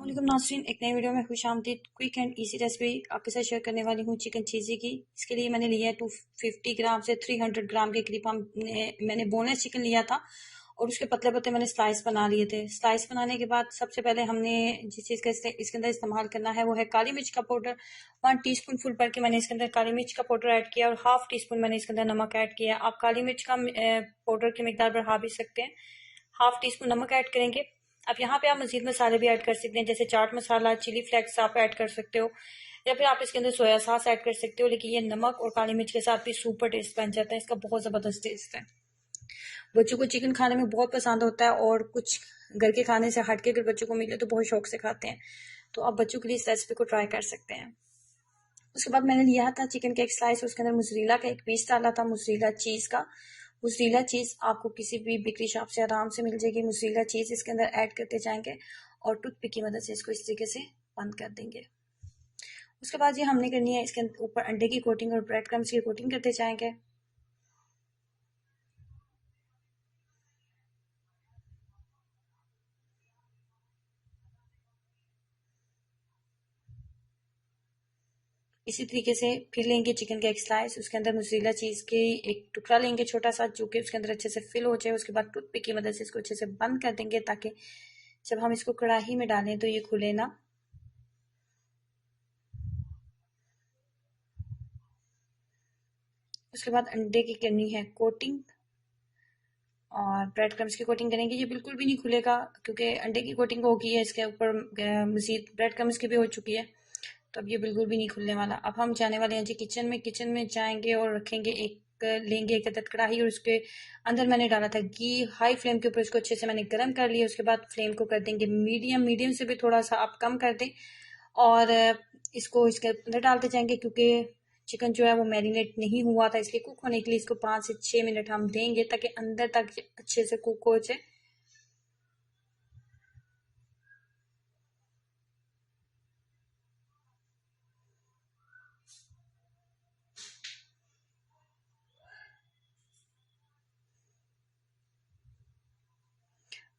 वालेकुम नाज़रीन, एक नई वीडियो में खुश आमदीद। क्विक एंड इजी रेसिपी आपके साथ शेयर करने वाली हूँ चिकन चीज़ी की। इसके लिए मैंने लिया है 250 ग्राम से 300 ग्राम के करीब मैंने बोनलेस चिकन लिया था और उसके पतले पतले मैंने स्लाइस बना लिए थे। स्लाइस बनाने के बाद सबसे पहले हमने जिस चीज़ का इसके अंदर इस्तेमाल करना है वो है काली मिर्च का पाउडर। 1 टीस्पून फुल भर के मैंने इसके अंदर काली मिर्च का पाउडर ऐड किया और हाफ टी स्पून मैंने इसके अंदर नमक ऐड किया। आप काली मिर्च का पाउडर की मिकदार बढ़ा भी सकते हैं। हाफ टी स्पून नमक ऐड करेंगे। अब यहाँ पे आप मजीद मसाले भी ऐड कर सकते हैं, जैसे चाट मसाला, चिली फ्लेक्स आप ऐड कर सकते हो या फिर आप इसके अंदर सोया सॉस ऐड कर सकते हो। लेकिन ये नमक और काली मिर्च के साथ भी सुपर टेस्ट बन जाता है, इसका बहुत ज़बरदस्त टेस्ट है। बच्चों को चिकन खाने में बहुत पसंद होता है और कुछ घर के खाने से हट के अगर बच्चों को मिले तो बहुत शौक से खाते हैं। तो आप बच्चों के लिए इस रेसिपी को ट्राई कर सकते हैं। उसके बाद मैंने लिया था चिकन का एक स्लाइस, उसके अंदर मोज़रेला का एक पीस डाला था, मोज़रेला चीज़ का। मोज़रेला चीज़ आपको किसी भी बेकरी शॉप से आराम से मिल जाएगी। मोज़रेला चीज़ इसके अंदर ऐड करते जाएंगे और टूथपिक की मदद से इसको इस तरीके से बंद कर देंगे। उसके बाद ये हमने करनी है इसके ऊपर अंडे की कोटिंग और ब्रेड क्रम्स की कोटिंग करते जाएंगे। इसी तरीके से फिर लेंगे चिकन का एक स्लाइस, उसके अंदर मोज़रेला चीज़ के एक टुकड़ा लेंगे छोटा सा, जो कि उसके अंदर अच्छे से फिल हो जाए। उसके बाद टूथपिक की मदद से इसको अच्छे से बंद कर देंगे ताकि जब हम इसको कढ़ाई में डालें तो ये खुले ना। उसके बाद अंडे की करनी है कोटिंग और ब्रेड क्रम्स की कोटिंग करेंगे। ये बिल्कुल भी नहीं खुलेगा क्योंकि अंडे की कोटिंग हो गई है, इसके ऊपर मज़ीद ब्रेड क्रम्स की भी हो चुकी है, तो अब ये बिल्कुल भी नहीं खुलने वाला। अब हम जाने वाले हैं जी किचन में जाएंगे और रखेंगे लेंगे एक अदद कढ़ाई और उसके अंदर मैंने डाला था घी। हाई फ्लेम के ऊपर इसको अच्छे से मैंने गर्म कर लिया। उसके बाद फ्लेम को कर देंगे मीडियम, मीडियम से भी थोड़ा सा आप कम कर दें और इसको इसके अंदर डालते जाएंगे क्योंकि चिकन जो है वो मैरिनेट नहीं हुआ था, इसलिए कुक होने के लिए इसको 5 से 6 मिनट हम देंगे ताकि अंदर तक अच्छे से कुक हो जाए।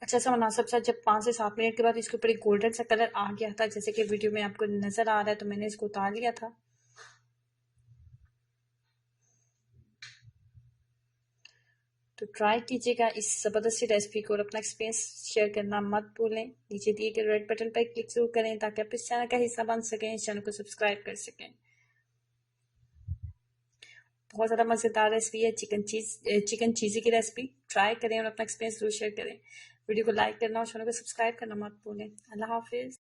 अच्छा सा मुनासिब सा जब 5 से 7 मिनट के बाद इसके ऊपर एक गोल्डन सा कलर आ गया था, जैसे कि वीडियो में आपको नजर आ रहा है, तो मैंने इसको उतार लिया था। तो ट्राई कीजिएगा इस ज़बरदस्ती रेसिपी को और अपना एक्सपीरियंस शेयर करना मत भूलें। नीचे दिए गए रेड बटन पर क्लिक जरूर करें ताकि आप इस चैनल का हिस्सा बन सकें, इस चैनल को सब्सक्राइब कर सकें। बहुत ज़्यादा मज़ेदार रेसिपी है चिकन चीज़ी की रेसिपी। ट्राई करें और अपना एक्सपीरियंस जरूर शेयर करें। वीडियो को लाइक करना और चैनल को सब्सक्राइब करना मत भूलें। अल्लाह हाफिज़।